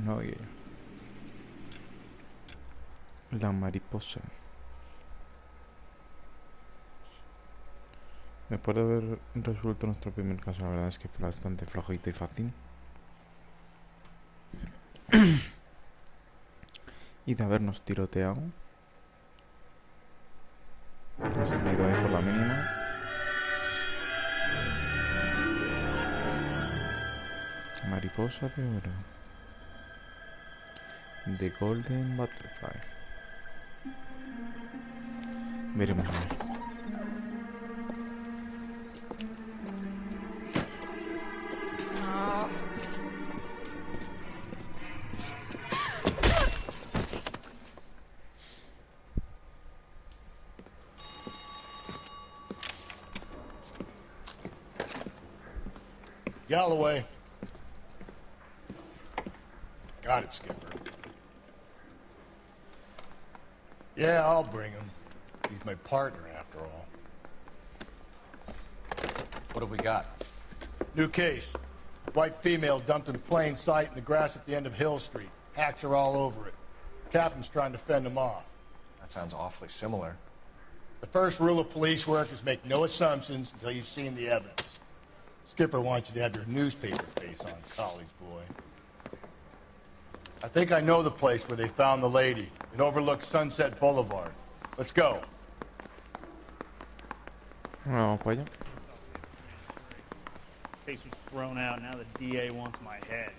Noire La Mariposa. Después de haber resuelto nuestro primer caso, la verdad es que fue bastante flojito y fácil. Y de habernos tiroteado. Nos hemos ido ahí por la mínima. Mariposa de oro. The Golden Butterfly. Veremos a ver. Galloway. Got it, Skipper. Yeah, I'll bring him. He's my partner, after all. What do we got? New case. White female dumped in plain sight in the grass at the end of Hill Street. Hacks are all over it. Captain's trying to fend him off. That sounds awfully similar. The first rule of police work is make no assumptions until you've seen the evidence. Skipper wants you to have your newspaper face on, college boy. I think I know the place where they found the lady. It overlooks Sunset Boulevard. Let's go. Vamos para allá. Case was thrown out. Now the DA wants my head.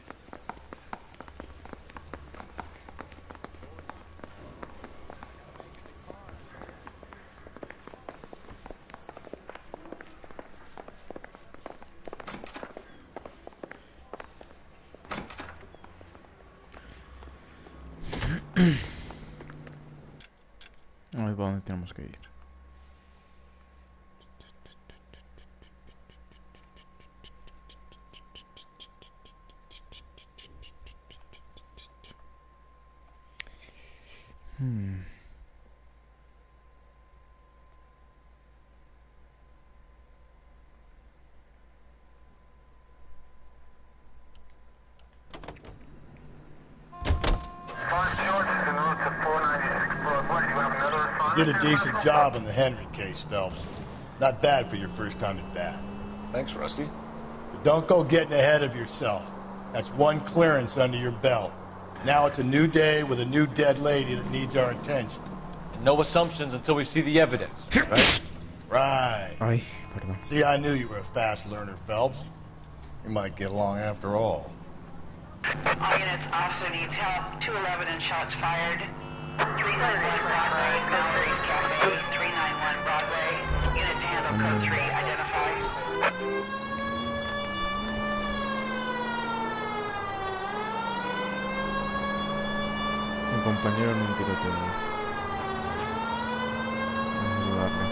A ver para dónde tenemos que ir. You did a decent job in the Henry case, Phelps. Not bad for your first time at bat. Thanks, Rusty. But don't go getting ahead of yourself. That's one clearance under your belt. Now it's a new day with a new dead lady that needs our attention. And no assumptions until we see the evidence, right? Right. Ay, perdón. See, I knew you were a fast learner, Phelps. You might get along after all. All units, officer needs help. 211 and shots fired. 391 Broadway, Code 3 Cafe. 391 Broadway. Unit to handle Code 3, identify. Mi compañero en un tiroteo. Vamos a ayudarle.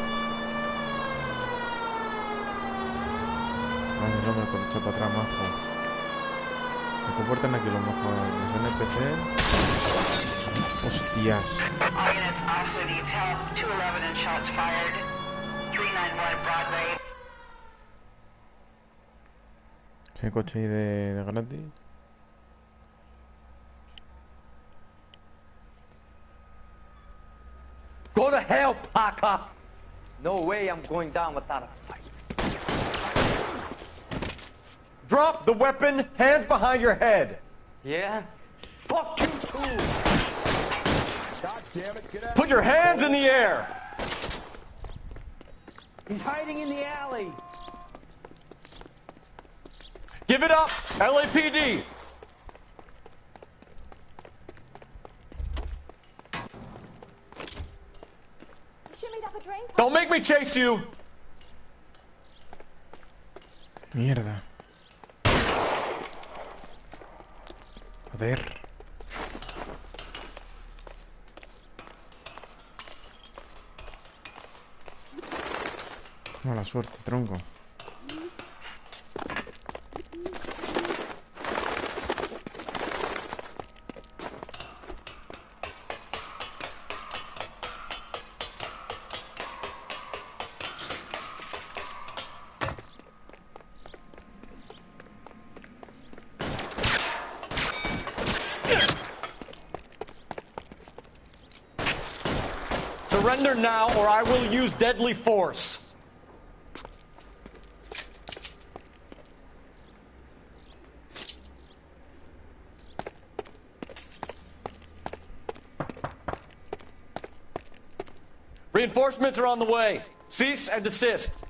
Vamos, no me echa para atrás, majo. Se comportan aquí los mejores. Los NPC. Hostias. All units, officer needs help. 211 and shots fired. 391 Broadway. Ese coche ahí de gratis. Go to hell, Parker! No way I'm going down without a fight. Drop the weapon, hands behind your head. Yeah? Fuck you too! God damn it, get out. Put your hands in the air. He's hiding in the alley. Give it up, LAPD. Don't make me chase you. Mierda. Joder. Mala suerte, tronco. Surrender now, or I will use deadly force. Reinforcements are on the way. Cease and desist.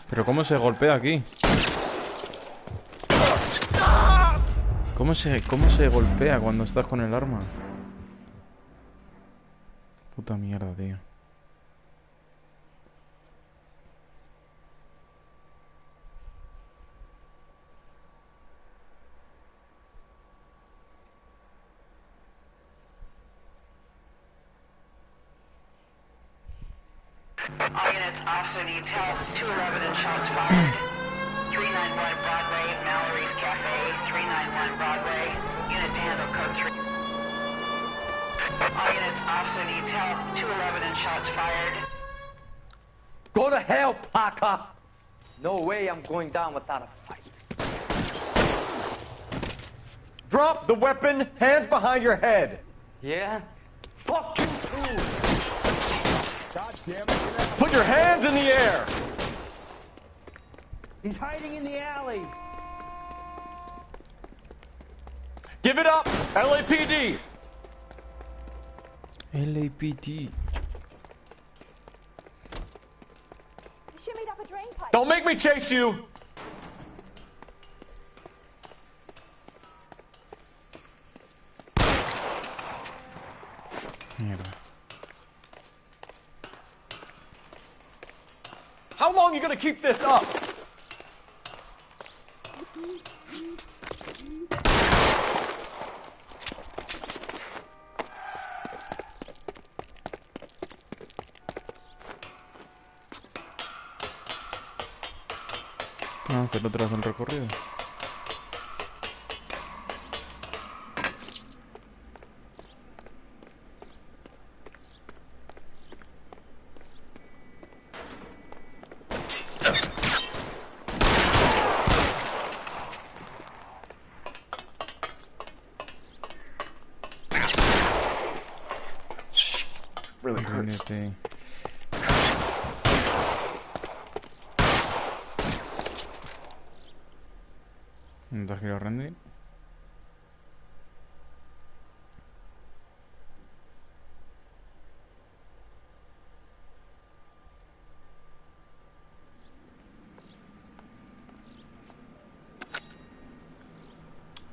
Pero ¿cómo se golpea aquí? ¿Cómo se golpea cuando estás con el arma? Puta mierda, tío. All units, officer needs help. 211 and shots fired. 391 Broadway, Mallory's Cafe. 391 Broadway. Unit to handle code 3. All units, officer needs help. 211 and shots fired. Go to hell, Parker! No way I'm going down without a fight. Drop the weapon, hands behind your head. Yeah? Fuck you too! God damn it. Put your hands in the air. He's hiding in the alley. Give it up, LAPD. LAPD. Shimmied up a drain pipe. Don't make me chase you. Mierda. How long are you gonna keep this up? Ah, hacer otra vez el recorrido. Really hurts. Reúnete. ¿Te giro render?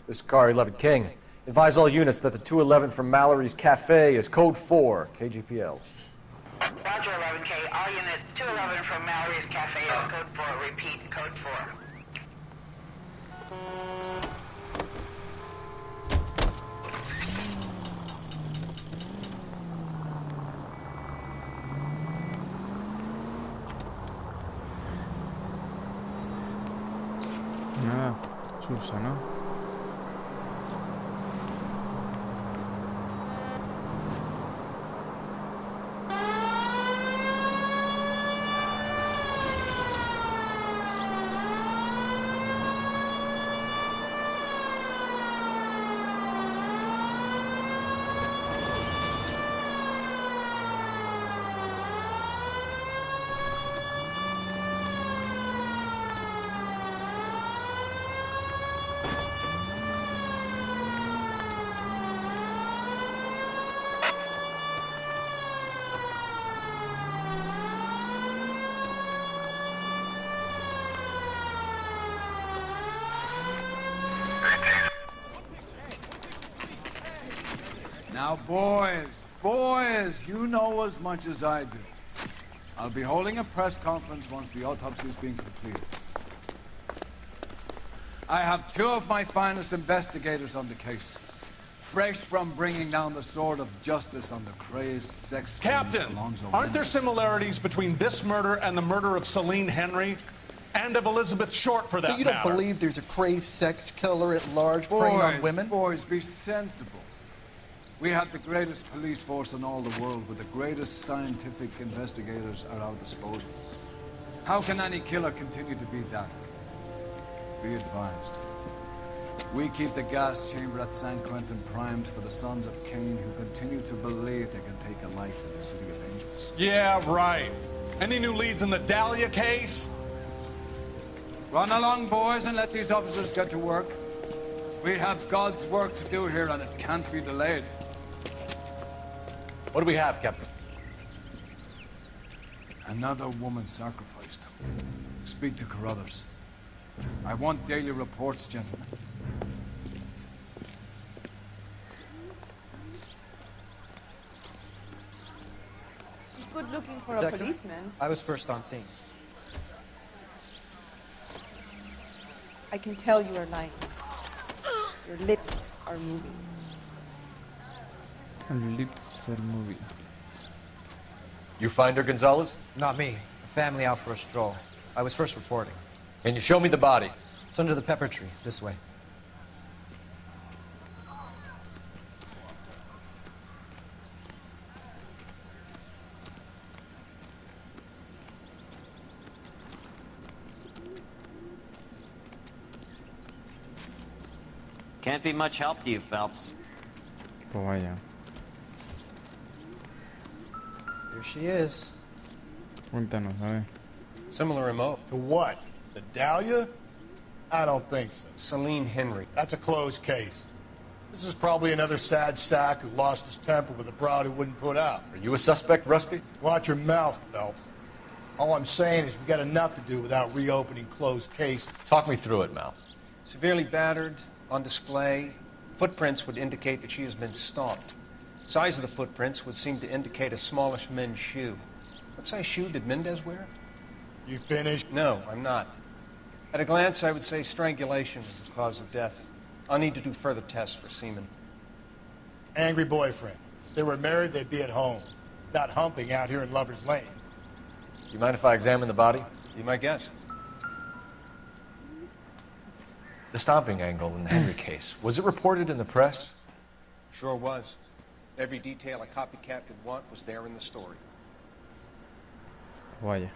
This is Car 11 King. Advise all units that the 211 from Mallory's Cafe is code 4, KGPL. Roger 11K. All units, 211 from Mallory's Cafe is code 4. Repeat, code 4. Nada, Susa, ¿no? Now, boys, you know as much as I do. I'll be holding a press conference once the autopsy has been completed. I have two of my finest investigators on the case, fresh from bringing down the sword of justice on the crazed sex Captain, aren't there similarities between this murder and the murder of Celine Henry? And of Elizabeth Short, for that So you don't matter? believe there's a crazed sex killer at large preying on women? Boys, be sensible. We have the greatest police force in all the world, with the greatest scientific investigators at our disposal. How can any killer continue to be that? Be advised. We keep the gas chamber at San Quentin primed for the sons of Cain who continue to believe they can take a life in the City of Angels. Yeah, right. Any new leads in the Dahlia case? Run along, boys, and let these officers get to work. We have God's work to do here, and it can't be delayed. What do we have, Captain? Another woman sacrificed. Speak to Carruthers. I want daily reports, gentlemen. He's good looking for a policeman. I was first on scene. I can tell you are lying. Your lips are moving. Lips are moving. You find her, Gonzalez? Not me. Family out for a stroll. I was first reporting. Can you show me the body? It's under the pepper tree, this way. Can't be much help to you, Phelps. Pues vaya. Here she is. Cuéntanos, a ver. Similar remote. To what? The Dahlia? I don't think so. Celine Henry. That's a closed case. This is probably another sad sack who lost his temper with a broad who wouldn't put out. Are you a suspect, Rusty? Watch your mouth, Phelps. All I'm saying is we got enough to do without reopening closed cases. Talk me through it, Mal. Severely battered, on display. Footprints would indicate that she has been stalked. Size of the footprints would seem to indicate a smallish men's shoe. What size shoe did Mendez wear? You finished? No, I'm not. At a glance, I would say strangulation is the cause of death. I'll need to do further tests for semen. Angry boyfriend. If they were married, they'd be at home. Not humping out here in Lover's Lane. You mind if I examine the body? Be my guest. The stomping angle in the Henry case, was it reported in the press? Sure was. Every detail a copycat could want was there in the story. Vaya.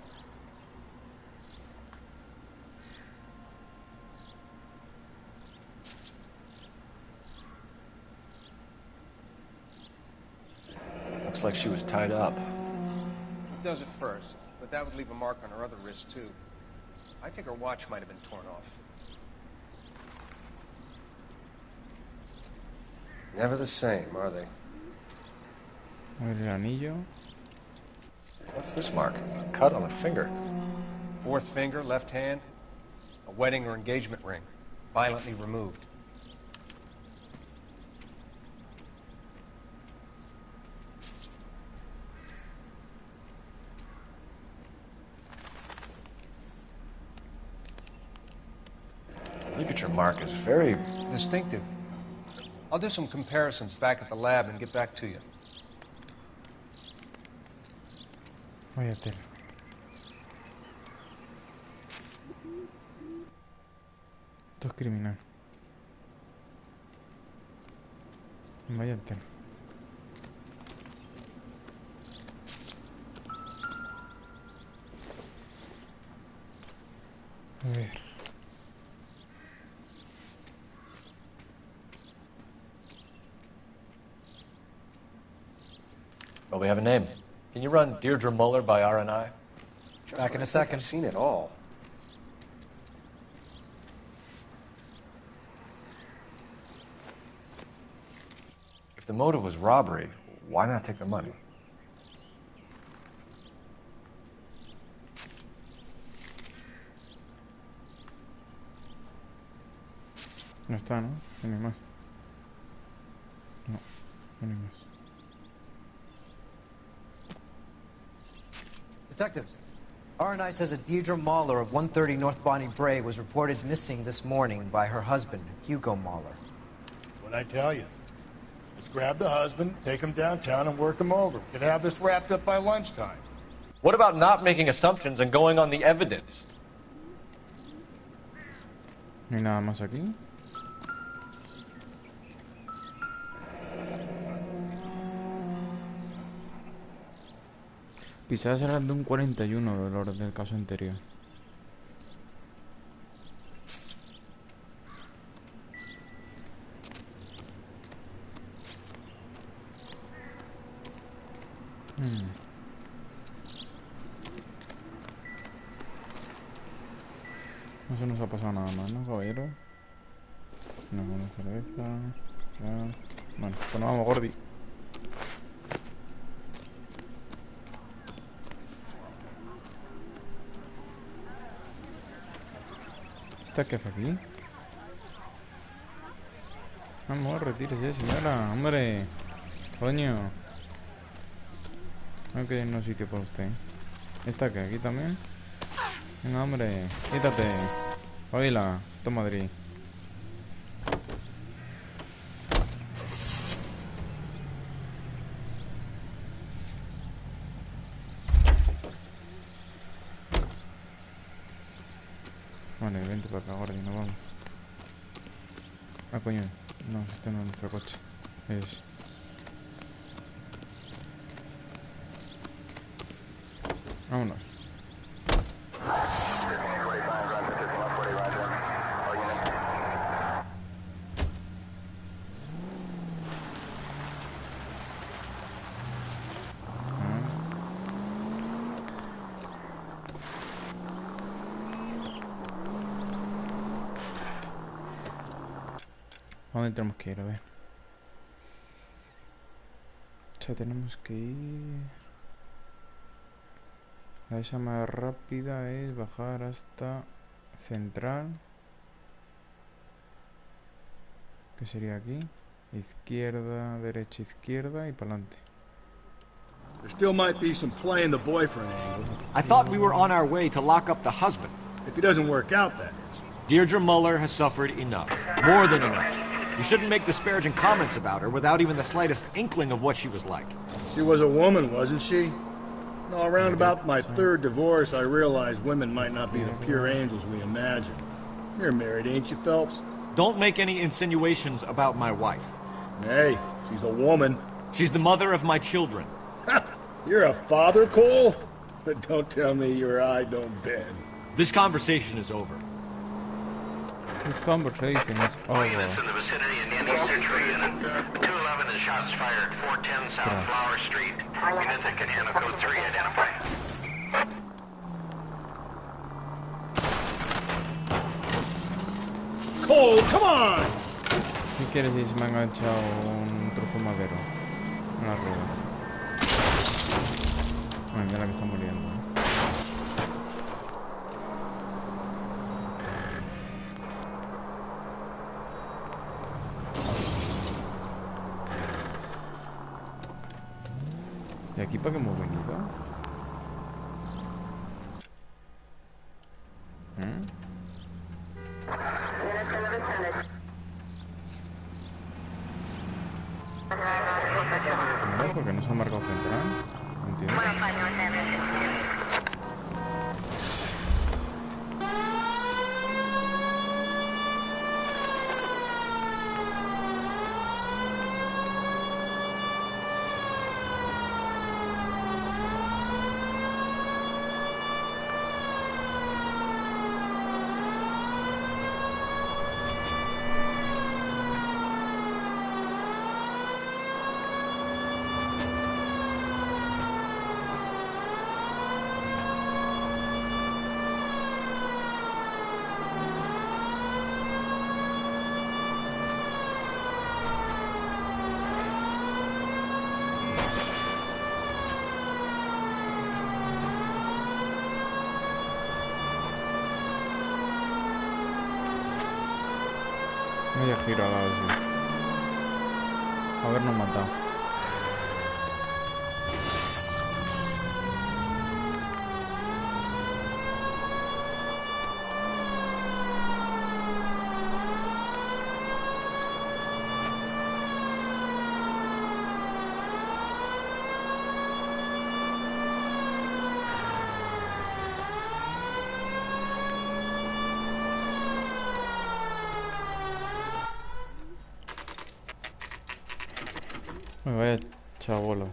Looks like she was tied up. It does at first, but that would leave a mark on her other wrist, too. I think her watch might have been torn off. Never the same, are they? A ver el anillo. What's this mark? Cut on a finger. Fourth finger, left hand. A wedding or engagement ring. Violently removed. Ligature mark is very distinctive. I'll do some comparisons back at the lab and get back to you. Vaya tela. Esto es criminal. Vaya tela. A ver. Well, we have a name. Can you run Deirdre Muller by RNI? Back in a second. I've seen it all. If the motive was robbery, why not take the money? No está, ¿no? No hay más. No, no hay más. Detectives, RNI says that Deirdre Mahler of 130 North Bonnie Bray was reported missing this morning by her husband, Hugo Mahler. What'd I tell you? Let's grab the husband, take him downtown, and work him over. We could have this wrapped up by lunchtime. What about not making assumptions and going on the evidence? No hay nada más aquí. Pisadas eran de un 41 del caso anterior. No se nos ha pasado nada más, ¿no, caballero? No, una cerveza. Ya. Bueno, pues nos vamos, Gordi. ¿Esta qué hace aquí? Vamos, retírese, señora. Hombre. Coño. No que hay un sitio para usted. ¿Esta qué? ¿Aquí también? Venga, hombre. Quítate. Oíla. Toma, Madrid. Vale, vente para acá, Gordi, nos vamos. Ah, coño. No, este no es nuestro coche. Es... Vámonos. ¿A dónde tenemos que ir? A ver. Ya tenemos que ir... La esa más rápida es bajar hasta Central. ¿Qué sería aquí? Izquierda, derecha, izquierda y para adelante. There still might be some play in the boyfriend angle. I thought we were on our way to lock up the husband. If he doesn't work out, that is. Deirdre Muller has suffered enough. More than enough. You shouldn't make disparaging comments about her without even the slightest inkling of what she was like. She was a woman, wasn't she? No, around about my third divorce, I realized women might not be the pure angels we imagine. You're married, ain't you, Phelps? Don't make any insinuations about my wife. Hey, she's a woman. She's the mother of my children. You're a father, Cole? But don't tell me your eye don't bend. This conversation is over. This conversation is over. Units in the vicinity in Indian Century Unit. 211 and shots fired. 410 South Flower Street. Units at Canano Code 3 identify. Cole, come on! ¿Qué quieres si se me ha enganchado un trozo de madero? Una rueda. Bueno, ya la que está muriendo. ¿Y aquí para qué hemos venido? No, porque no se ha marcado central. No entiendo. Vaya giro ha dado, sí. Habernos matado. Me vaya chabolo.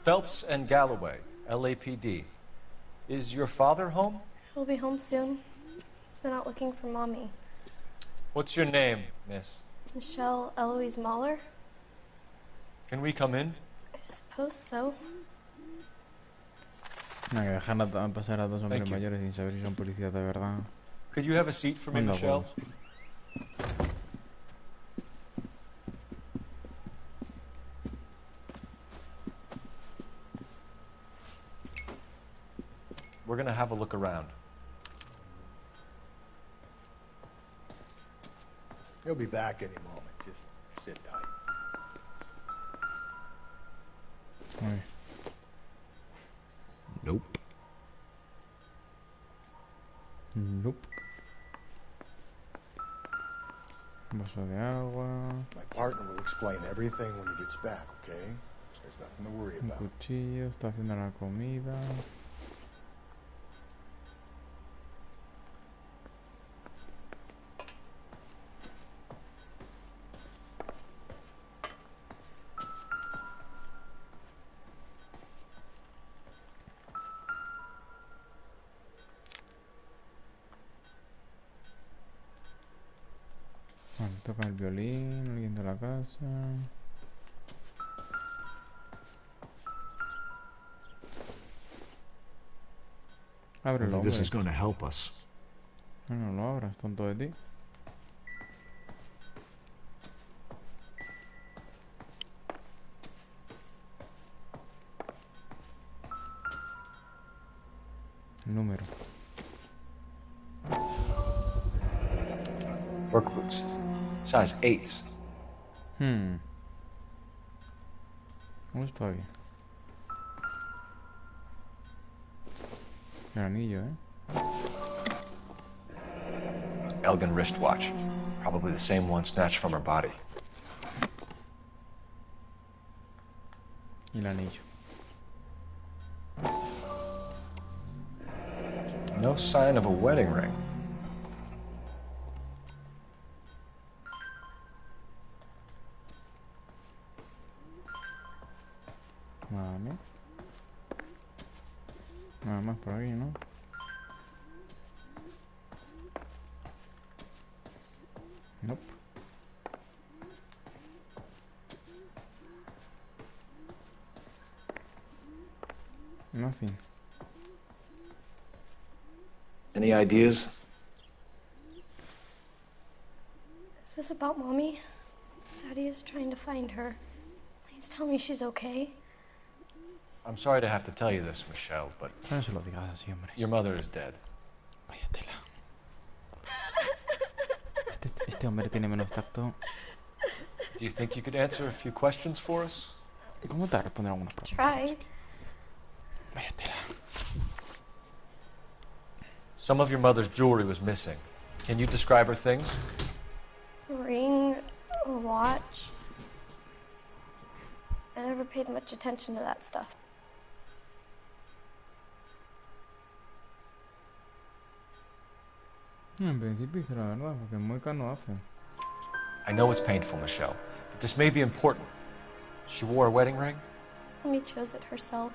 Phelps and Galloway, LAPD. Is your father home? He'll be home soon. He's been out looking for Mommy. What's your name, miss? Michelle Eloise Mahler? Can we come in? I suppose so. No, que dejan pasar a dos hombres mayores sin saber si son policías de verdad. Could you have a seat for me, Venga, Michelle? We're gonna have a look around. He'll be back any moment. Just sit tight. Uy. Nope. Nope. Un vaso de agua. My partner will explain everything when he gets back, okay? There's nothing to worry Un about. cuchillo, está haciendo la comida. Vale, toca el violín, alguien de la casa. Ábrelo, This hombre. is going to help us. No, no lo abras, tonto de ti. El número. Work boots. Size 8s. ¿Cómo está bien? El anillo, Elgin wristwatch. Probably the same one snatched from her body. Y el anillo. No sign of a wedding ring. Vale. Nada más por aquí, ¿no? Nope. Nothing. Any ideas? Is this about Mommy? Daddy is trying to find her. Please tell me she's okay. I'm sorry to have to tell you this, Michelle, but No se lo digas así, hombre. your mother is dead. Vaya tela. Este hombre tiene menos tacto. Do you think you could answer a few questions for us? ¿Cómo te va a responder algunas preguntas? Try. Vaya tela. Some of your mother's jewelry was missing. Can you describe her things? A ring, a watch. I never paid much attention to that stuff. En principio dice la verdad, porque muecas no hace. I know it's painful, Michelle, but this may be important. She wore a wedding ring? Mommy chose it herself.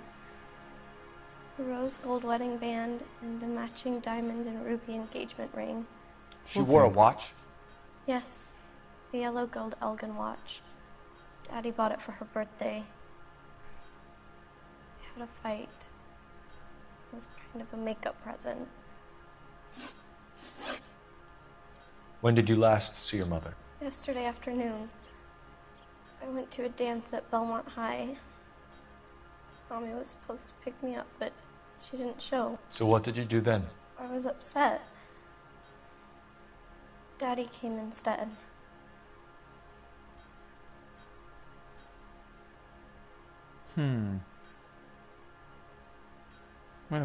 A rose gold wedding band and a matching diamond and ruby engagement ring. She wore a watch? Yes, a yellow gold Elgin watch. Daddy bought it for her birthday. We had a fight. It was kind of a makeup present. When did you last see your mother? Yesterday afternoon, I went to a dance at Belmont High. Mommy was supposed to pick me up, but she didn't show. So what did you do then? I was upset. Daddy came instead. Bueno,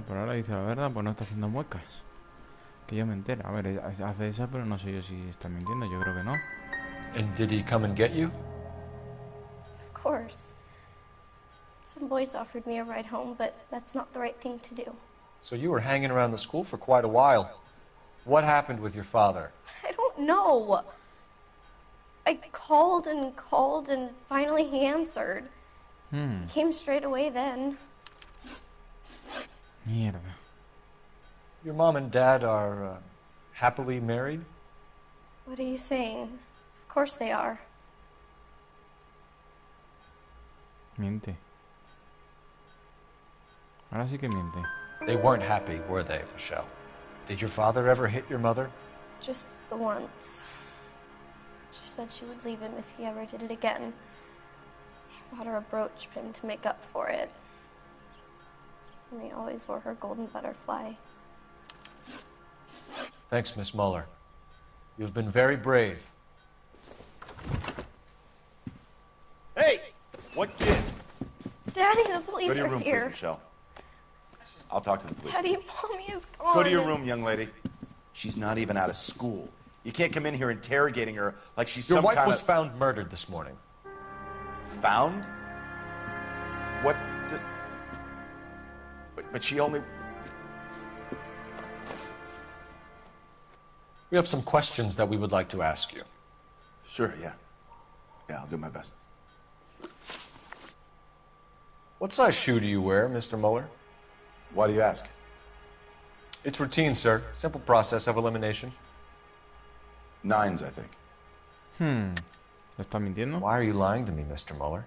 por ahora dice la verdad, pues no está haciendo muecas. Que yo me entero. A ver, hace esa, pero no sé yo si está mintiendo. Yo creo que no. And did he come and get you? Of course. Some boys offered me a ride home, but that's not the right thing to do. So you were hanging around the school for quite a while. What happened with your father? I don't know. I called and finally he answered. He came straight away then. Mierda. Your mom and dad are happily married? What are you saying? Of course they are. Miente. Ahora sí que miente. They weren't happy, were they, Michelle? Did your father ever hit your mother? Just the once. She said she would leave him if he ever did it again. He bought her a brooch pin to make up for it. And he always wore her golden butterfly. Thanks, Miss Muller. You've been very brave. Hey! What gives? Daddy, the Go police to your are room, here. please, Michelle. I'll talk to the police. Daddy, Mommy is gone. Go to your room, young lady. She's not even out of school. You can't come in here interrogating her like she's Your some wife kind was of... found murdered this morning. Found? What? But she only... We have some questions that we would like to ask you. Sure, yeah. Yeah, I'll do my best. What size shoe do you wear, Mr. Muller? Why do you ask? It's routine, sir. Simple process of elimination. 9s, I think. ¿Le está mintiendo? Why are you lying to me, Mr. Muller?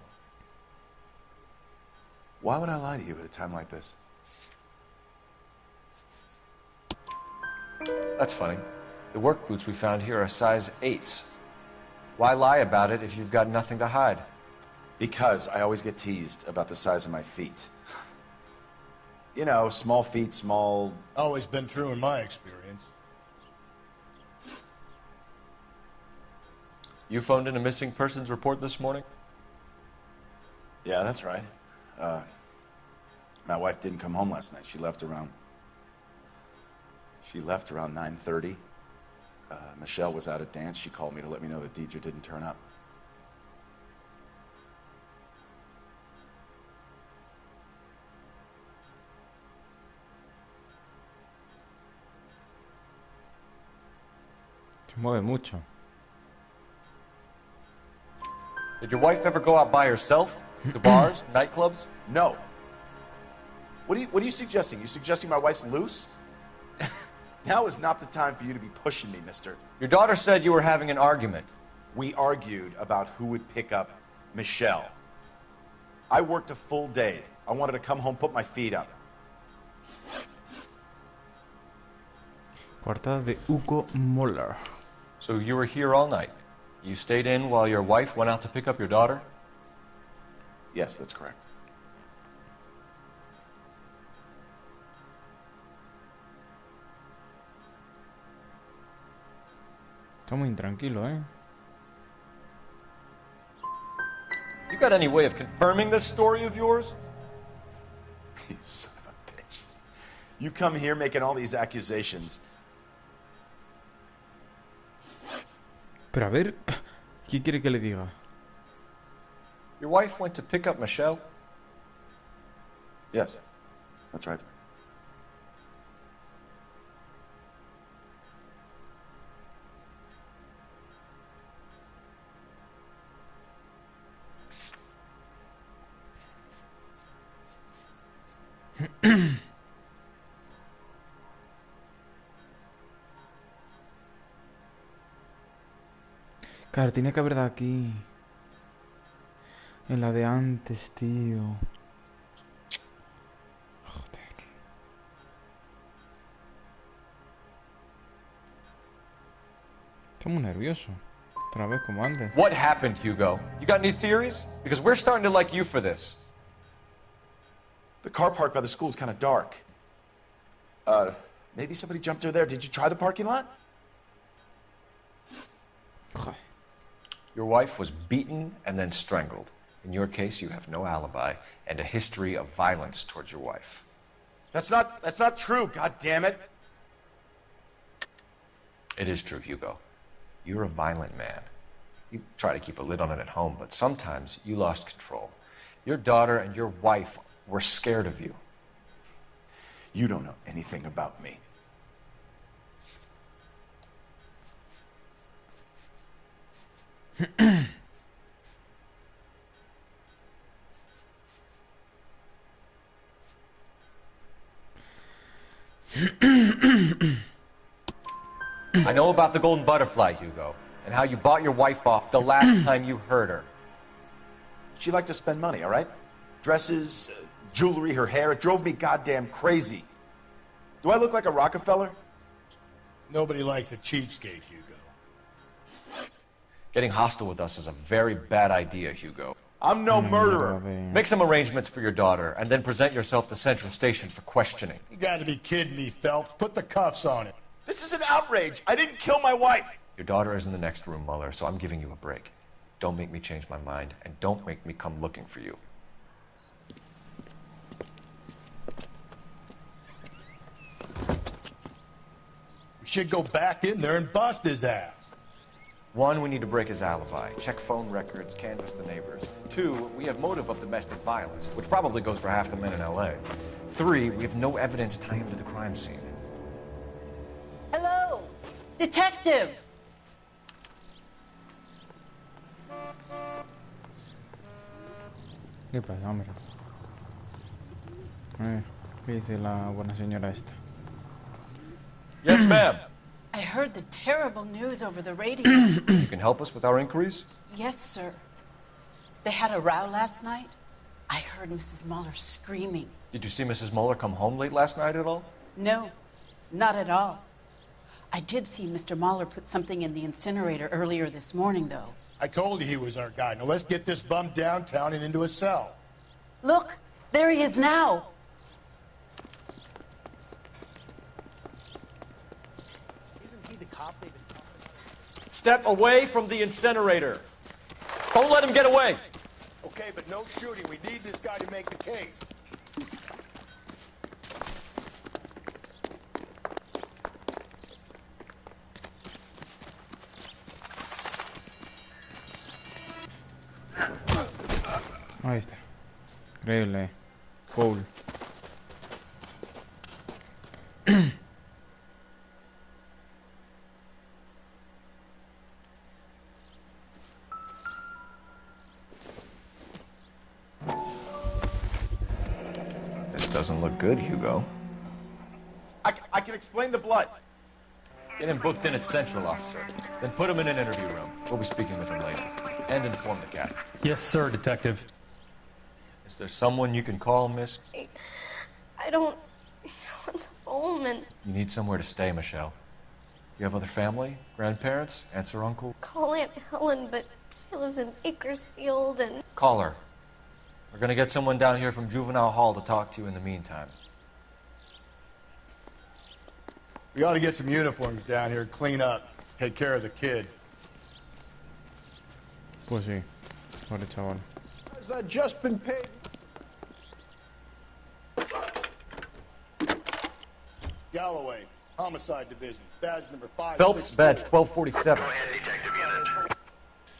Why would I lie to you at a time like this? That's funny. The work boots we found here are size 8s. Why lie about it if you've got nothing to hide? Because I always get teased about the size of my feet. You know, small feet, small... Always been true in my experience. You phoned in a missing persons report this morning? Yeah, that's right. My wife didn't come home last night. She left around 9:30. Michelle was out at dance. She called me to let me know that Deidre didn't turn up. Se mueve mucho. Did your wife ever go out by herself? To bars, nightclubs? No. What are you suggesting? You suggesting my wife's loose? Now is not the time for you to be pushing me, mister. Your daughter said you were having an argument. We argued about who would pick up Michelle. I worked a full day. I wanted to come home, put my feet up. Coartada de Hugo Muller. So you were here all night? You stayed in while your wife went out to pick up your daughter? Yes, that's correct. Está muy intranquilo, ¿eh? You got any way of confirming this story of yours? You son of a bitch. You come here making all these accusations. Pero a ver, ¿qué quiere que le diga? Your wife went to pick up Michelle? Yes, that's right. Claro, tiene que haber de aquí. En la de antes, tío. Joder. Estoy muy nervioso. Otra vez como antes. What happened, Hugo? You got any theories? Because we're starting to like you for this. The car park by the school is kind of dark. Maybe somebody jumped her there. Did you try the parking lot? Your wife was beaten and then strangled. In your case, you have no alibi and a history of violence towards your wife. That's not true, god damn it. It is true, Hugo. You're a violent man. You try to keep a lid on it at home, but sometimes you lost control. Your daughter and your wife were scared of you. You don't know anything about me. I know about the golden butterfly, Hugo, and how you bought your wife off the last time you heard her. She liked to spend money, all right? Dresses, jewelry, her hair. It drove me goddamn crazy. Do I look like a Rockefeller? Nobody likes a cheapskate, Hugo. Getting hostile with us is a very bad idea, Hugo. I'm no murderer. Make some arrangements for your daughter, and then present yourself to Central Station for questioning. You gotta be kidding me, Phelps. Put the cuffs on him. This is an outrage. I didn't kill my wife. Your daughter is in the next room, Muller, so I'm giving you a break. Don't make me change my mind, and don't make me come looking for you. We should go back in there and bust his ass. One, we need to break his alibi. Check phone records, canvass the neighbors. Two, we have motive of domestic violence, which probably goes for half the men in L.A. Three, we have no evidence tying him to the crime scene. Hello, detective. ¿Qué pasa, hombre? ¿Qué dice la buena señora esta? Yes, ma'am. I heard the terrible news over the radio. You can help us with our inquiries? Yes, sir. They had a row last night. I heard Mrs. Muller screaming. Did you see Mrs. Muller come home late last night at all? No, not at all. I did see Mr. Muller put something in the incinerator earlier this morning, though. I told you he was our guy. Now let's get this bum downtown and into a cell. Look, there he is now. Isn't he the cop they've been talking about? Step away from the incinerator. Don't let him get away. Okay, but no shooting. We need this guy to make the case. Ahí está. Increíble. Cool. This doesn't look good, Hugo. I can explain the blood. Get him booked in at Central, officer. Then put him in an interview room. We'll be speaking with him later. And inform the cat. Yes, sir, Detective. Is there someone you can call, miss? I don't want to phone and You need somewhere to stay, Michelle. You have other family? Grandparents? Aunts or uncle? call Aunt Helen, but she lives in Bakersfield and... Call her. We're gonna get someone down here from Juvenile Hall to talk to you in the meantime. We ought to get some uniforms down here, clean up, take care of the kid. Pues sí. Pobre chaval. Has that just been paid? Galloway, Homicide Division, badge number 5. Phelps, badge 1247.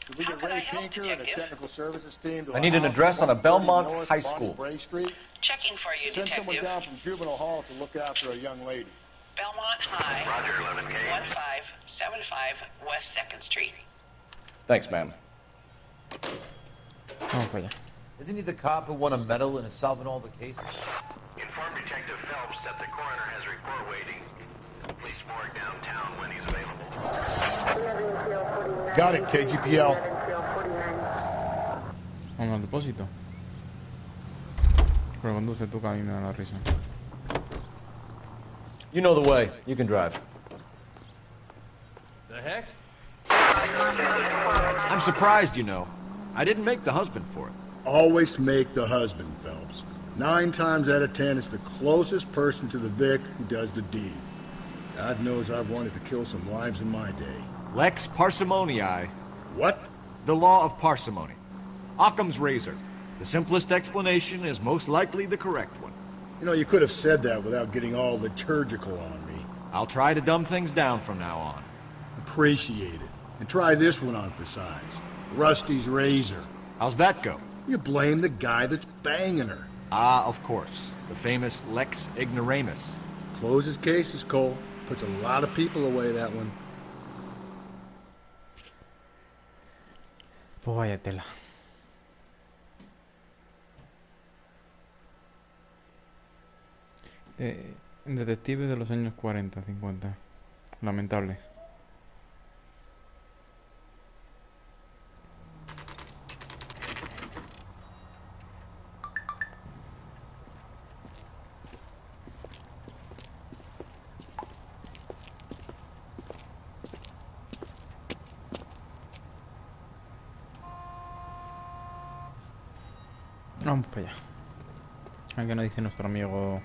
Did we get Ray Pinker and a technical services team to I need an address on a Belmont High School. Bray Street? Checking for you, Send someone detective. down from Juvenile Hall to look after a young lady. Belmont High. Roger, 11K. 1575 West 2nd Street. Thanks, ma'am. Vamos para allá. Isn't he the cop who won a medal and is solving all the cases? Inform Detective Phelps that the coroner has a report waiting. Police morgue downtown when he's available. Got it, KGPL. Vamos al depósito. Pero conduce tú, que a mí me da la risa. You know the way. You can drive. The heck? I'm surprised, you know. I didn't make the husband for it. Always make the husband, Phelps. 9 times out of 10, it's the closest person to the Vic who does the deed. God knows I've wanted to kill some wives in my day. Lex parsimoniae. What? The law of parsimony. Occam's razor. The simplest explanation is most likely the correct one. You know, you could have said that without getting all liturgical on me. I'll try to dumb things down from now on. Appreciate it. And try this one on for size. Rusty's razor. How's that go? You blame the guy that's banging her. Ah, of course. The famous Lex ignoramus. Closes cases, Cole. Puts a lot of people away, that one. Pues vaya tela. Detectives de los años 40, 50. Lamentables. Vamos para allá. A qué nos dice nuestro amigo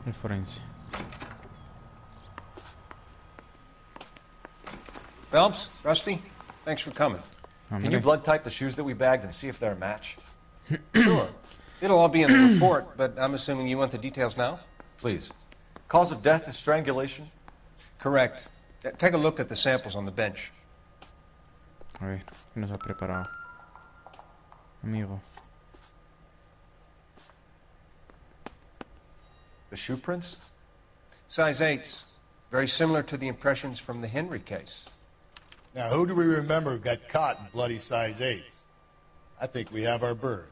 el forense. Phelps, Rusty, thanks for coming. Can you blood type the shoes that we bagged and see if they're a match? Sure. It'll all be in the report, but I'm assuming you want the details now? Please. Cause of death is strangulation? Correct. Take a look at the samples on the bench. A ver, ¿qué nos ha preparado? Amigo. The shoe prints? Size 8s. Very similar to the impressions from the Henry case. Now, who do we remember got caught in bloody size 8s? I think we have our bird.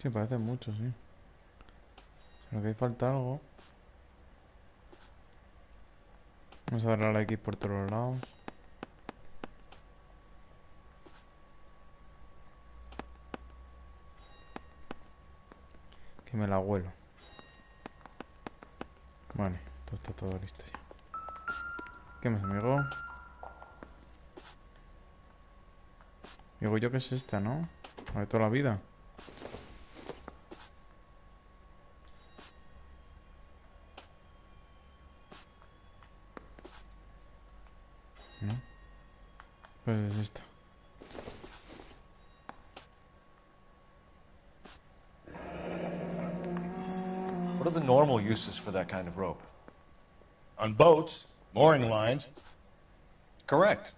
Sí, parece mucho, sí. Pero que ahí falta algo. Vamos a darle a la X por todos lados. Que me la huelo. Vale, esto está todo listo ya. ¿Qué más, amigo? Digo yo que es esta, ¿no? La de toda la vida. ¿No? Pues es esta. What are the normal uses for that kind of rope? On boats, mooring lines. Correct.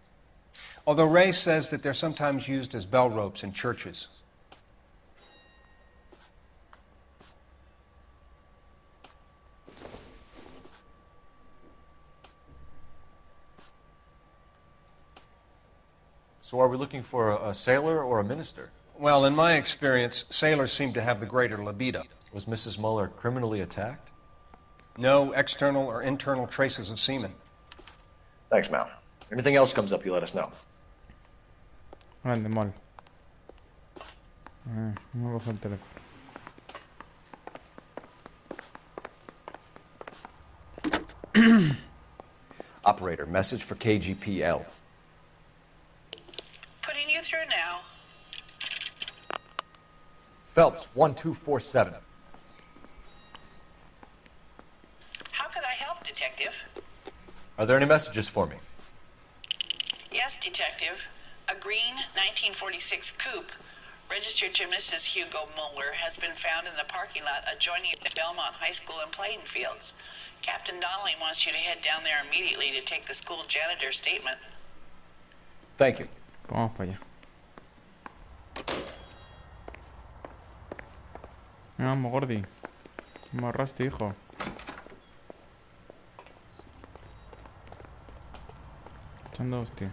Although Ray says that they're sometimes used as bell ropes in churches. So are we looking for a sailor or a minister? Well, in my experience, sailors seem to have the greater libido. Was Mrs. Muller criminally attacked? No external or internal traces of semen. Thanks, Mal. Anything else comes up, you let us know. Grande, mal. No cojo el teléfono. Operator, message for KGPL. Putting you through now. Phelps, 1247. How could I help, Detective? Are there any messages for me? Yes, Detective. A green 1946 coupe, registered to Mrs. Hugo Muller, has been found in the parking lot adjoining the Belmont High School and playing fields. Captain Donnelly wants you to head down there immediately to take the school janitor's statement. Thank you. Vamos para allá. Vamos, Gordy. Me ahorraste, hijo. Echando hostias.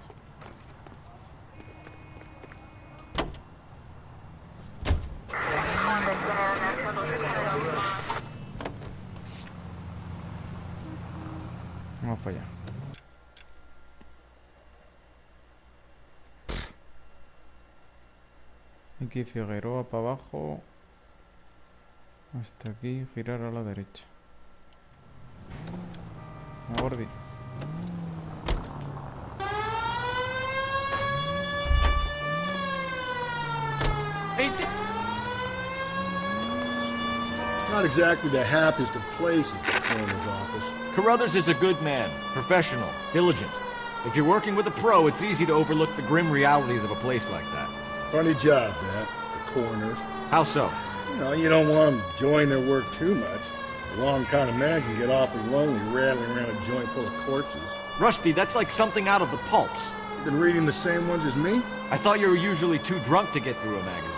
Vamos para allá. Aquí Figueroa para abajo. Hasta aquí, girar a la derecha. Gordi. Not exactly the happiest of places, the coroner's office. Carruthers is a good man, professional, diligent. If you're working with a pro, it's easy to overlook the grim realities of a place like that. Funny job, that, the coroner's. How so? You know, you don't want them enjoying their work too much. The wrong kind of man can get awfully lonely rattling around a joint full of corpses. Rusty, that's like something out of the pulps. You been reading the same ones as me? I thought you were usually too drunk to get through a magazine.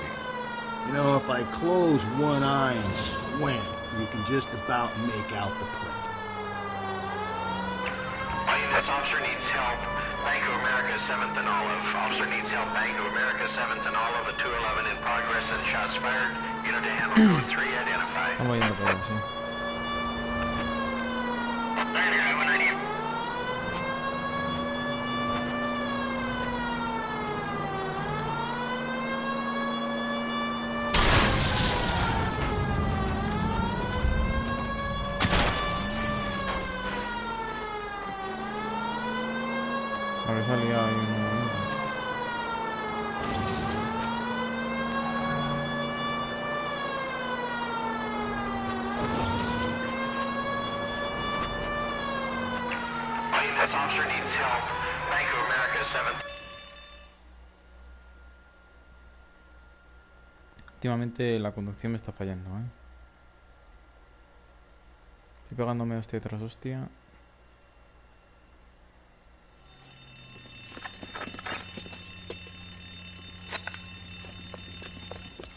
You know, if I close one eye and squint, you can just about make out the print. This officer needs help. Bank of America, 7th and Olive. Officer needs help. Bank of America, 7th and Olive. A 211 in progress and shots fired. Unit to handle code 3 identified. Estamos yendo por ahí, sí. A ver, salía ahí un momento. This officer needs help. Bank of America, 7th. Últimamente la conducción me está fallando, Estoy pegándome hostia tras hostia.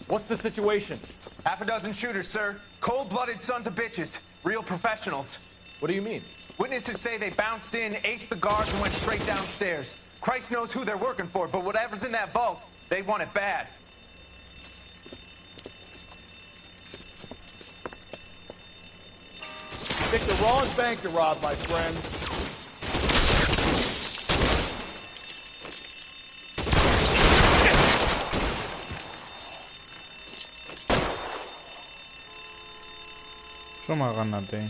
What's the situation? Half a dozen shooters, sir. Cold-blooded sons of bitches. Real professionals. What do you mean? Witnesses say they bounced in, aced the guards, and went straight downstairs. Christ knows who they're working for, but whatever's in that vault, they want it bad. Picked the wrong bank to rob, my friend. Toma, gánate.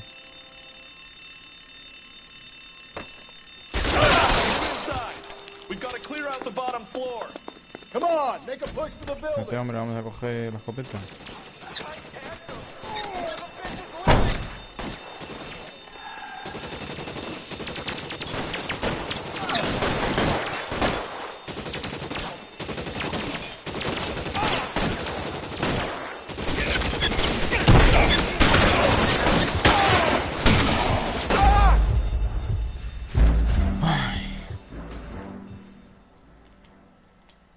We've got to clear out the bottom floor. Come on, make a push for the building. Espérate, hombre, vamos a coger la escopeta.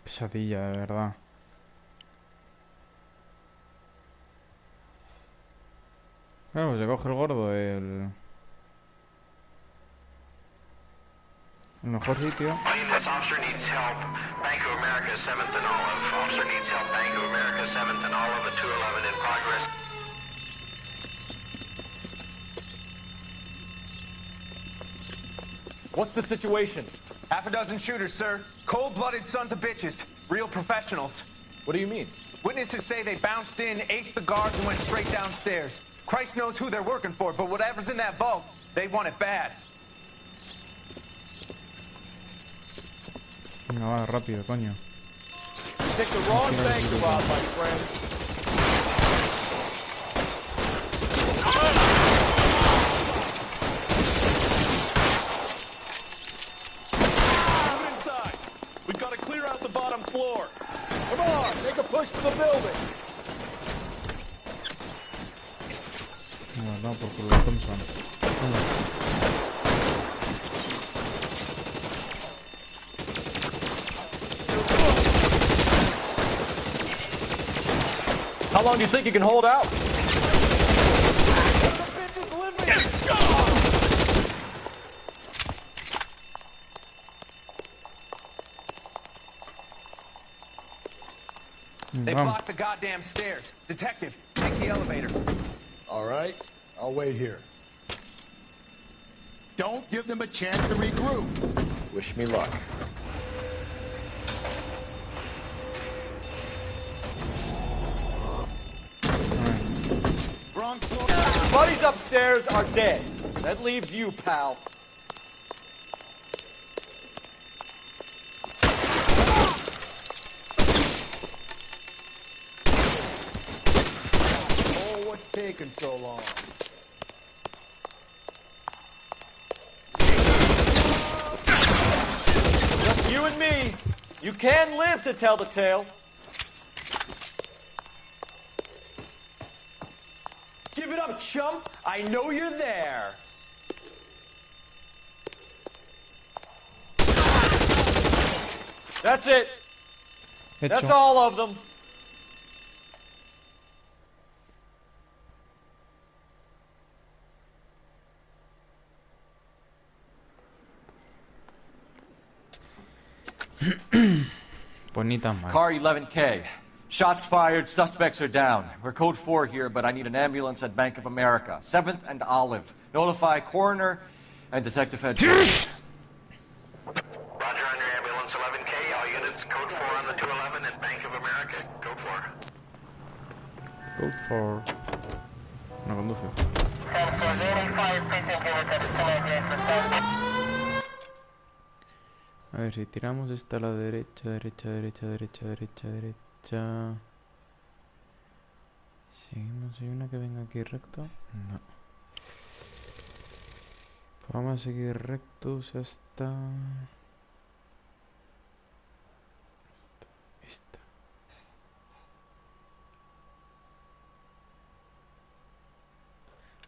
Pesadilla, de verdad. Claro, se coge el gordo, el mejor sitio. This officer needs help. Bank of America, 7th and Olive. Officer needs help. Bank of America, 7th and Olive. A 211 in progress. What's the situation? Half a dozen shooters, sir. Cold-blooded sons of bitches. Real professionals. What do you mean? Witnesses say they bounced in, aced the guards, and went straight downstairs. Christ knows who they're working for, but whatever's in that vault, they want it bad. Venga, va, rápido, coño. Picked the wrong bank to rob, my friend. Floor. Come on, make a push for the building. No, por culo de Thompson. How long do you think you can hold out? They blocked the goddamn stairs. Detective, take the elevator. All right, I'll wait here. Don't give them a chance to regroup. Wish me luck. Wrong floor. Buddies upstairs are dead. That leaves you, pal. Taking so long. Just you and me. You can live to tell the tale. Give it up, chump. I know you're there. That's it. That's all of them. Pues ni tan mal. Car 11K. Shots fired, suspects are down. We're code 4 here, but I need an ambulance at Bank of America. 7th and Olive. Notify coroner and detective head. Roger on your ambulance 11K. All units, code 4 on the 211 at Bank of America. Code 4. Code 4. No conduce. A ver, si tiramos esta a la derecha, derecha, derecha, derecha, derecha, derecha. Seguimos, ¿hay una que venga aquí recto? No. Pues vamos a seguir rectos hasta... Esta.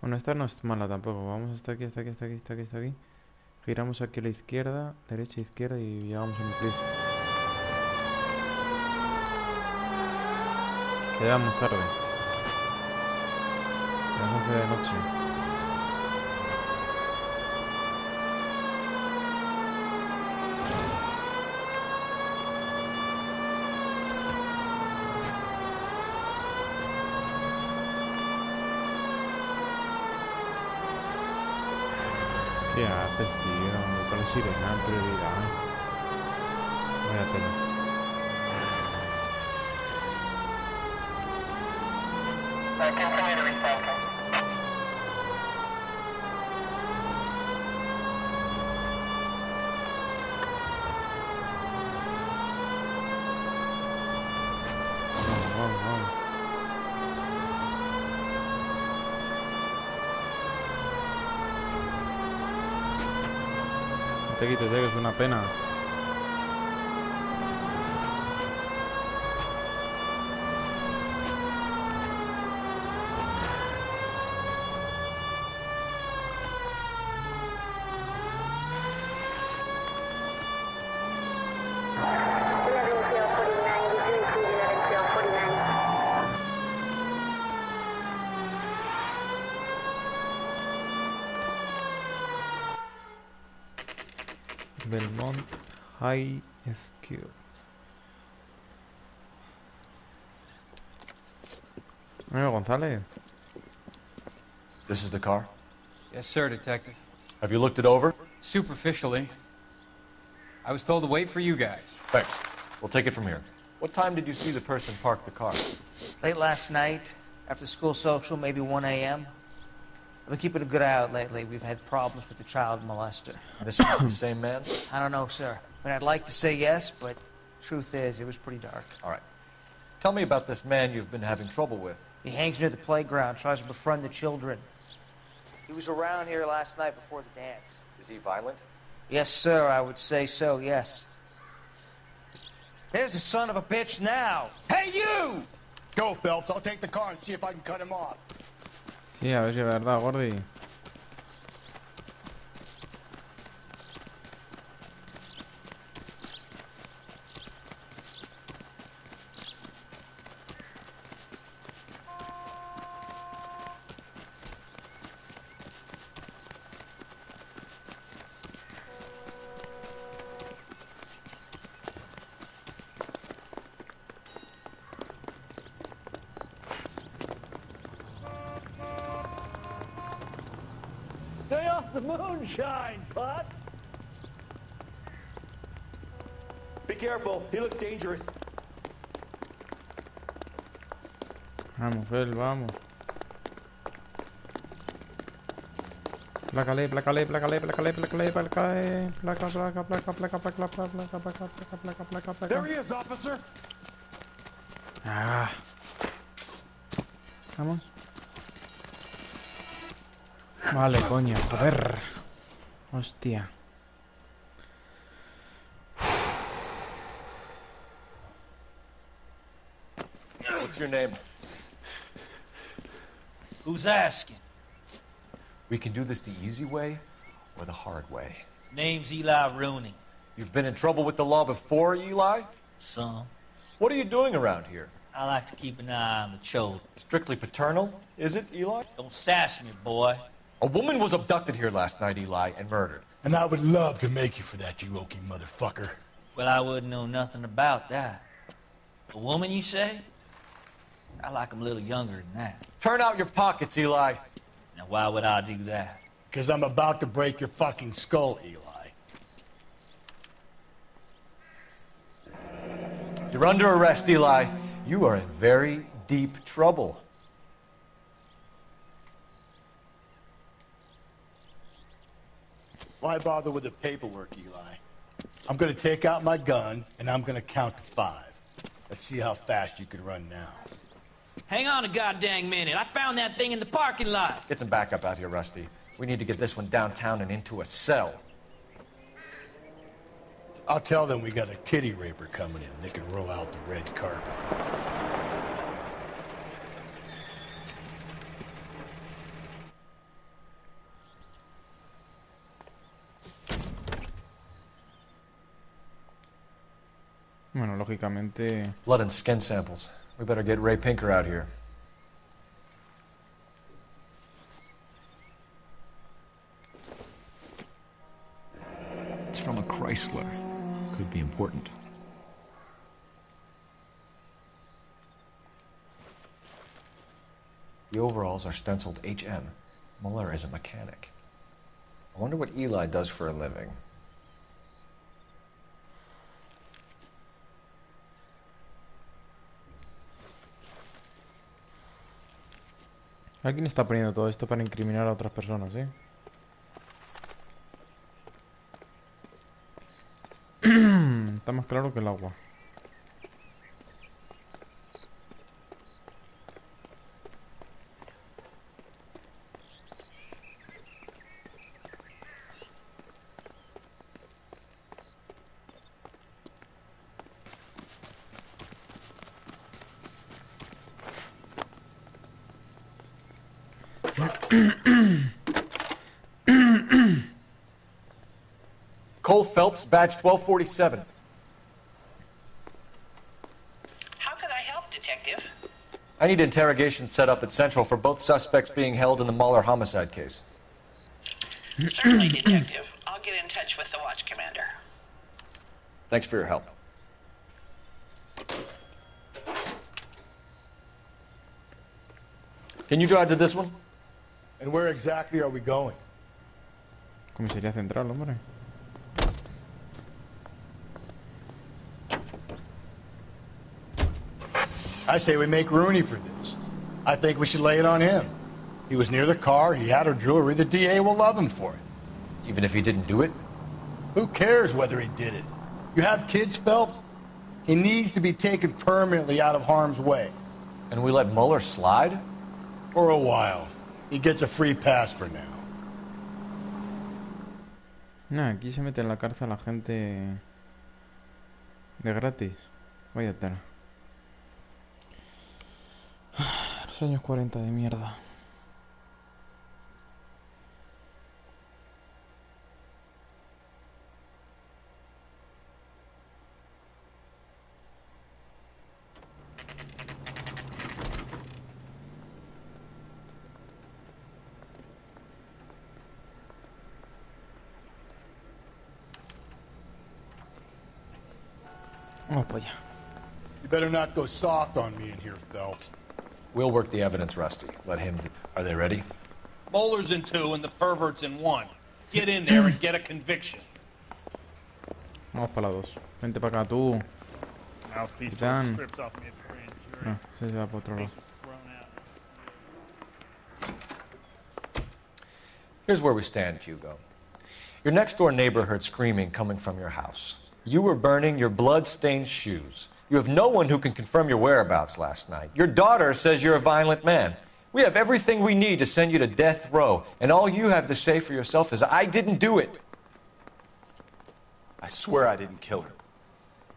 Bueno, esta no es mala tampoco. Vamos hasta aquí, hasta aquí, hasta aquí, hasta aquí, hasta aquí. Giramos aquí a la izquierda, derecha, izquierda y llegamos en el plis. Quedamos tarde. Las 11 de noche. ¿Qué haces, tío? Con la sirena en prioridad. Vaya tela. Continue to recycle. Vamos, vamos. No te quites, que es una pena. Belmont High School. Amigo González. This is the car? Yes, sir, Detective. Have you looked it over? Superficially. I was told to wait for you guys. Thanks. We'll take it from here. What time did you see the person park the car? Late last night, after school social, maybe 1 a.m. I've been keeping a good eye out lately. We've had problems with the child molester. This was the same man? I don't know, sir. I mean, I'd like to say yes, but truth is, it was pretty dark. All right. Tell me about this man you've been having trouble with. He hangs near the playground, tries to befriend the children. He was around here last night before the dance. Is he violent? Yes, sir, I would say so, yes. There's the son of a bitch now. Hey, you! Go, Phelps. I'll take the car and see if I can cut him off. Sí, a ver si es verdad, Gordy. Stay off the moonshine, Putt. Be careful. He looks dangerous. Vamos, Fel, vamos. Plácale, plácale, plácale, plácale, plácale, plácale, placa, placa, placa, placa, placa, placa, placa, placa, placa, placa, placa, placa. There he is, officer. Ah. Vamos. Vale, coño, joder. Hostia. What's your name? Who's asking? We can do this the easy way or the hard way. Name's Eli Rooney. You've been in trouble with the law before, Eli? Some. What are you doing around here? I like to keep an eye on the children. Strictly paternal, is it, Eli? Don't sass me, boy. A woman was abducted here last night, Eli, and murdered. And I would love to make you for that, you oaky motherfucker. Well, I wouldn't know nothing about that. A woman, you say? I like 'em a little younger than that. Turn out your pockets, Eli. Now, why would I do that? Because I'm about to break your fucking skull, Eli. You're under arrest, Eli. You are in very deep trouble. Why bother with the paperwork, Eli? I'm gonna take out my gun, and I'm gonna count to 5. Let's see how fast you can run now. Hang on a goddamn minute. I found that thing in the parking lot. Get some backup out here, Rusty. We need to get this one downtown and into a cell. I'll tell them we got a kitty raper coming in. They can roll out the red carpet. Bueno, lógicamente... Blood and skin samples. We better get Ray Pinker out here. It's from a Chrysler. Could be important. The overalls are stenciled HM. Muller is a mechanic. I wonder what Eli does for a living. Alguien está poniendo todo esto para incriminar a otras personas, ¿eh? Está más claro que el agua. Cole Phelps, badge 1247. How can I help, Detective? I need interrogation set up at Central for both suspects being held in the Muller homicide case. Certainly, Detective. I'll get in touch with the watch commander. Thanks for your help. Can you drive to this one? And where exactly are we going? Comisaría Central, hombre. I say we make Rooney for this. I think we should lay it on him. He was near the car, he had her jewelry, the DA will love him for it. Even if he didn't do it? Who cares whether he did it? You have kids, Phelps? He needs to be taken permanently out of harm's way. And we let Muller slide? For a while. He gets a free pass for now. Nah, aquí se mete en la cárcel a la gente de gratis. Vaya tela. Los años 40 de mierda. Vamos para allá. You better not go soft on me in here, Phelps. We'll work the evidence, Rusty. Let him do. Are they ready? Bowler's in 2 and the pervert's in 1. Get in there and get a conviction. Vamos para la 2. Vente para acá, tú. Mouthpiece Dan. strips off me at the grand jury. No, se va para otro lado. Case was thrown out. Here's where we stand, Hugo. Your next-door neighbor heard screaming coming from your house. You were burning your blood-stained shoes. You have no one who can confirm your whereabouts last night. Your daughter says you're a violent man. We have everything we need to send you to death row, and all you have to say for yourself is, I didn't do it. I swear I didn't kill her.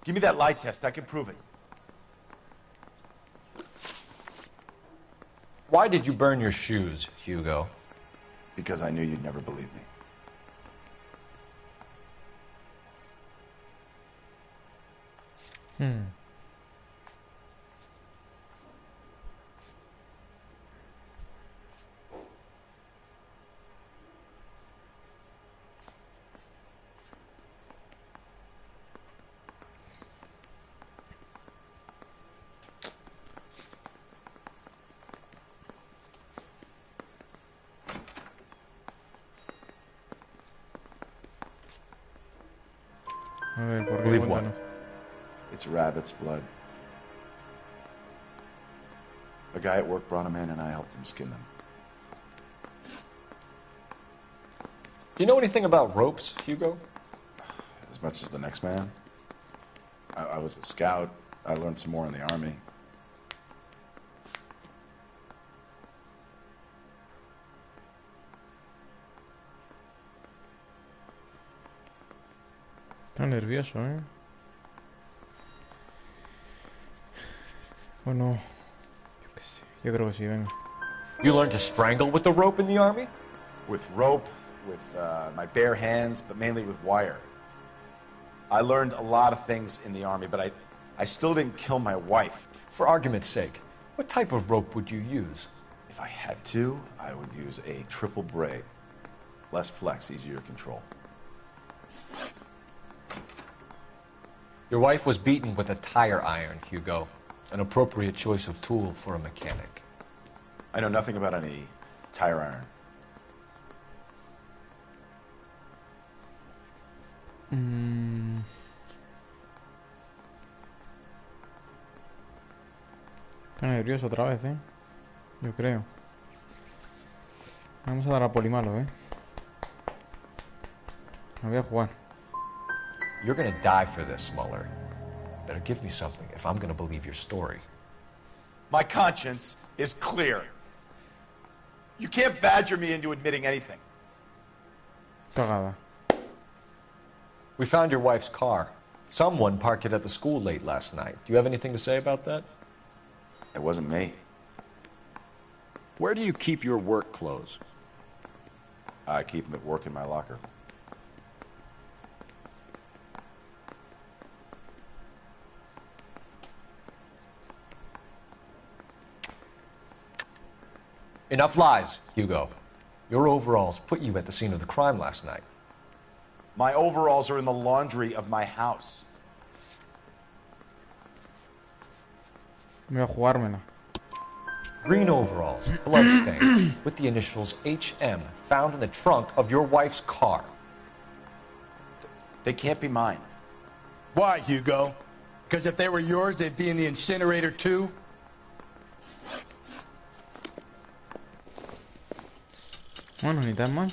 Give me that lie test. I can prove it. Why did you burn your shoes, Hugo? Because I knew you'd never believe me. A ver, ¿por qué? Believe Cuéntanos. what? It's rabbit's blood. A guy at work brought them in, and I helped him skin them. Do you know anything about ropes, Hugo? As much as the next man. I was a scout. I learned some more in the army. Está nervioso, ¿eh? Bueno, yo qué sé. Yo creo que sí, venga. You learned to strangle with the rope in the army? With rope, with my bare hands, but mainly with wire. I learned a lot of things in the army, but I still didn't kill my wife. For argument's sake, what type of rope would you use? If I had to, I would use a triple braid. Less flex, easier to control. Your wife was beaten with a tire iron, Hugo. An appropriate choice of tool for a mechanic. I know nothing about any tire iron. Está nervioso otra vez, ¿eh? Yo creo. Vamos a dar a Polimalo, ¿eh? Me voy a jugar. You're gonna die for this, Mueller. Better give me something if I'm gonna believe your story. My conscience is clear. You can't badger me into admitting anything. Cagada. We found your wife's car. Someone parked it at the school late last night. Do you have anything to say about that? It wasn't me. Where do you keep your work clothes? I keep them at work in my locker. Enough lies, Hugo. Your overalls put you at the scene of the crime last night. My overalls are in the laundry of my house. Voy a jugármela. Green overalls, bloodstained, with the initials HM found in the trunk of your wife's car. They can't be mine. Why, Hugo? Because if they were yours, they'd be in the incinerator too? Bueno, ni tan mal.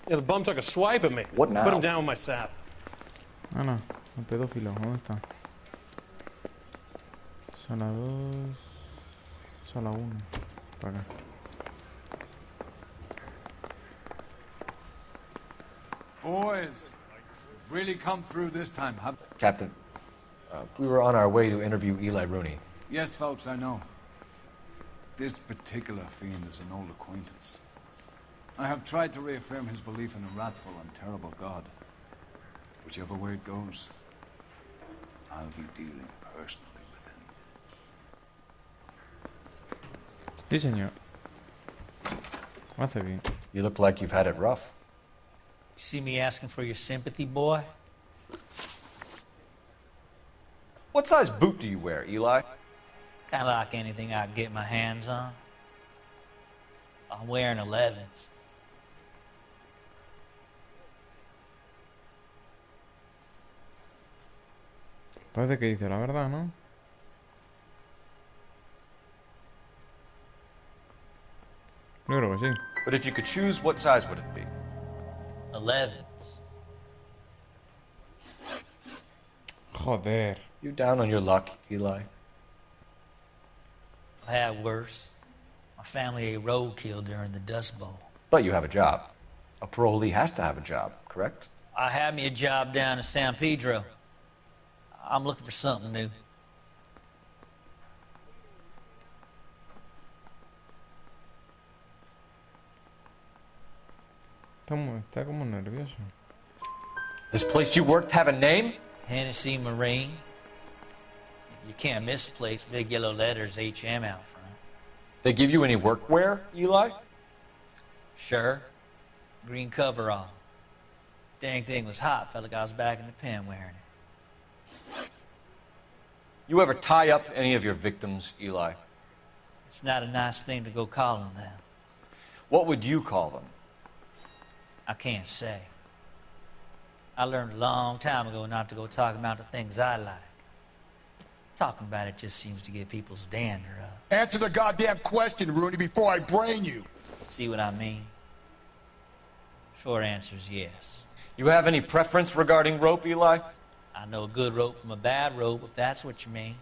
Yeah, the bum took a swipe at me. What now? Put him down with my sap. Ah, no. El pedófilo. ¿Dónde está? Sala 2. Sala 1. Para acá. Boys, we've really come through this time, huh? Captain, we were on our way to interview Eli Rooney. Yes, Phelps, I know. This particular fiend is an old acquaintance. I have tried to reaffirm his belief in a wrathful and terrible God. Whichever way it goes, I'll be dealing personally with him. Sí, señor. Lo hace bien. You look like you've had it rough. You see me asking for your sympathy, boy? What size boot do you wear, Eli? Kind of like anything I can get my hands on. I'm wearing 11s. Parece que dice la verdad, ¿no? Yo creo que sí. But if you could choose, what size would it be? 11s. Joder. You down on your luck, Eli? I had worse. My family ate roadkill during the Dust Bowl. But you have a job. A parolee has to have a job, correct? I had me a job down in San Pedro. I'm looking for something new. Está como nervioso. This place you worked have a name? Hennessy Marine. You can't misplace big yellow letters HM out front. They give you any workwear, Eli? Sure. Green coverall. Dang thing was hot. Felt like I was back in the pen wearing it. You ever tie up any of your victims, Eli? It's not a nice thing to go calling them. What would you call them? I can't say. I learned a long time ago not to go talking about the things I like. Talking about it just seems to get people's dander up. Answer the goddamn question, Rooney, before I brain you. See what I mean? Short answer is yes. You have any preference regarding rope, Eli? I know a good rope from a bad rope, if that's what you mean.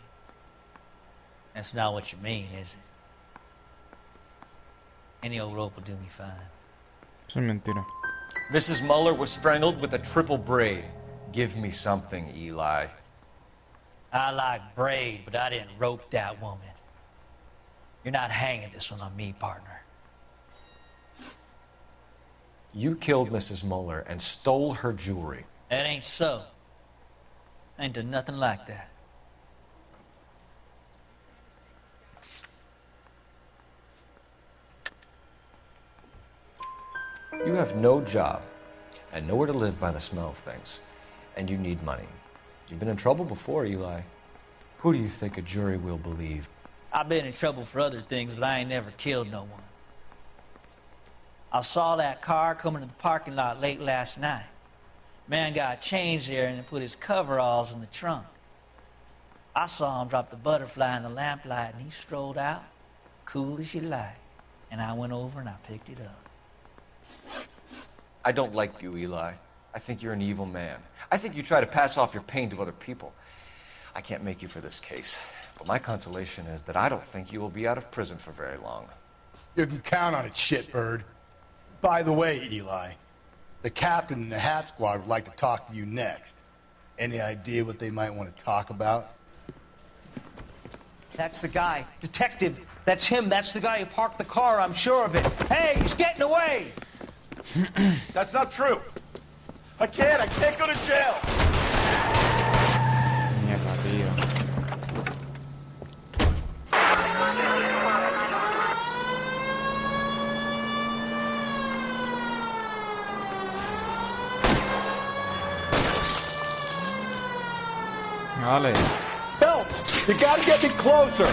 That's not what you mean, is it? Any old rope will do me fine. Eso es mentira. Mrs. Muller was strangled with a triple braid. Give me something, Eli. I like braid, but I didn't rope that woman. You're not hanging this one on me, partner. You killed Mrs. Muller and stole her jewelry. That ain't so. I ain't done nothing like that. You have no job and nowhere to live by the smell of things, and you need money. You've been in trouble before, Eli. Who do you think a jury will believe? I've been in trouble for other things, but I ain't never killed no one. I saw that car coming to the parking lot late last night. Man got changed there and put his coveralls in the trunk. I saw him drop the butterfly in the lamplight, and he strolled out, cool as you like. And I went over and I picked it up. I don't like you, Eli. I think you're an evil man. I think you try to pass off your pain to other people. I can't make you for this case, but my consolation is that I don't think you will be out of prison for very long. You can count on it, shitbird. By the way, Eli, the captain and the Hat Squad would like to talk to you next. Any idea what they might want to talk about? That's the guy. Detective, that's him. That's the guy who parked the car, I'm sure of it. Hey, he's getting away! That's not true. I can't go to jail. Mierda, tío. Dale. Phelps, you gotta get me closer.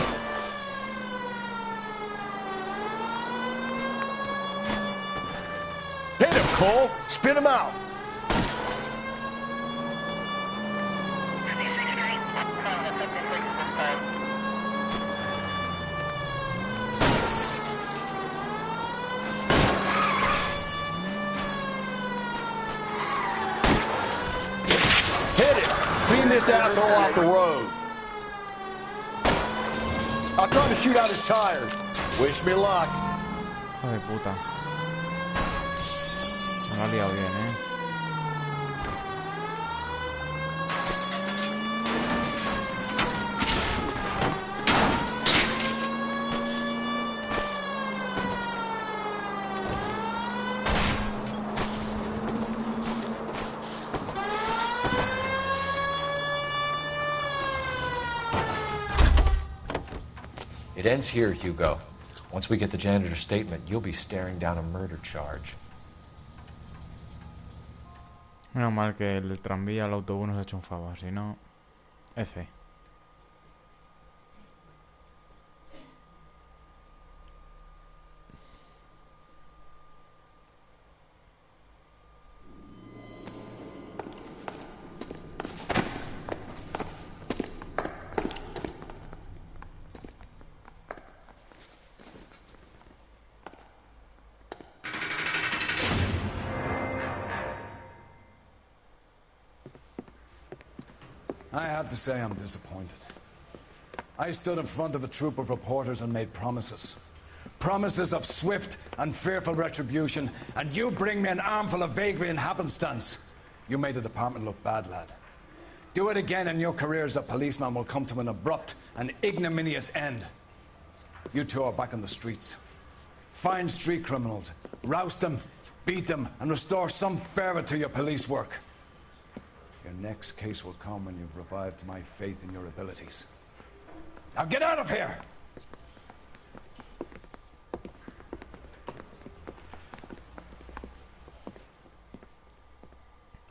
Hit him, Cole. Spin him out. Hit it. Clean this asshole off the road. I'll try to shoot out his tires. Wish me luck. Hijo de puta. Me lo ha liado bien, It ends here, Hugo. Once we get the janitor's statement, you'll be staring down a murder charge. Menos mal que el tranvía, el autobús nos ha hecho un favor, si no... F. I have to say I'm disappointed. I stood in front of a troop of reporters and made promises. Promises of swift and fearful retribution, and you bring me an armful of vagary and happenstance. You made the department look bad, lad. Do it again and your career as a policeman will come to an abrupt and ignominious end. You two are back on the streets. Find street criminals, roust them, beat them, and restore some fervor to your police work. Your next case will come when you've revived my faith in your abilities. Now get out of here!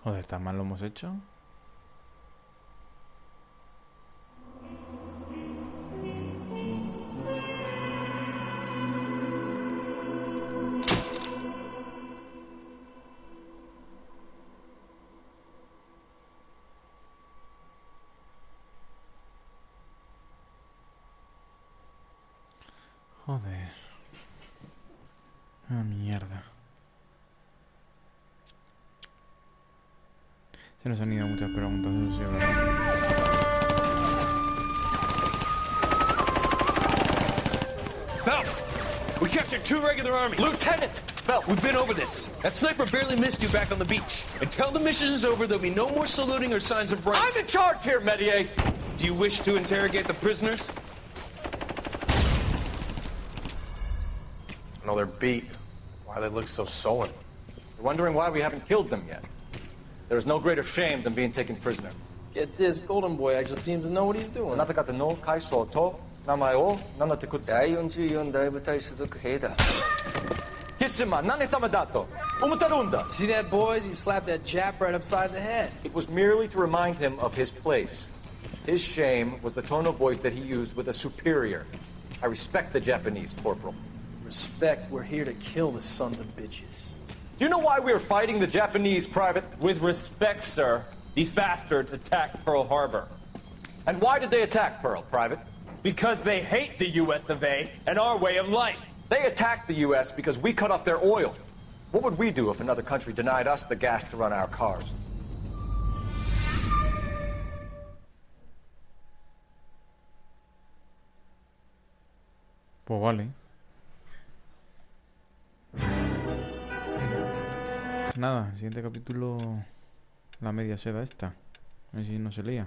Joder, ¿tan mal lo hemos hecho? Joder. Ah, mierda. Se nos han ido muchas preguntas, eso sí, ¿verdad? Belt! We captured 2 regular armies. Lieutenant! Belt, we've been over this. That sniper barely missed you back on the beach. Until the mission is over, there'll be no more saluting or signs of rank. I'm in charge here, Medier! Do you wish to interrogate the prisoners? No, they're beat. Why they look so sullen? They're wondering why we haven't killed them yet. There is no greater shame than being taken prisoner. Get this, Golden Boy actually seems to know what he's doing. あなた方の階層と名前を名乗ってください。第44大部隊所属兵だ。キスマ何様だと思ってるんだ。See that, boys? He slapped that Jap right upside the head. It was merely to remind him of his place. His shame was the tone of voice that he used with a superior. I respect the Japanese, Corporal. Respect, we're here to kill the sons of bitches. Do you know why we are fighting the Japanese, Private? With respect, sir, these bastards attacked Pearl Harbor. And why did they attack Pearl, Private? Because they hate the US of A and our way of life. They attacked the US because we cut off their oil. What would we do if another country denied us the gas to run our cars? Pues vale. Nada, el siguiente capítulo, la media seda esta. A ver si no se lía.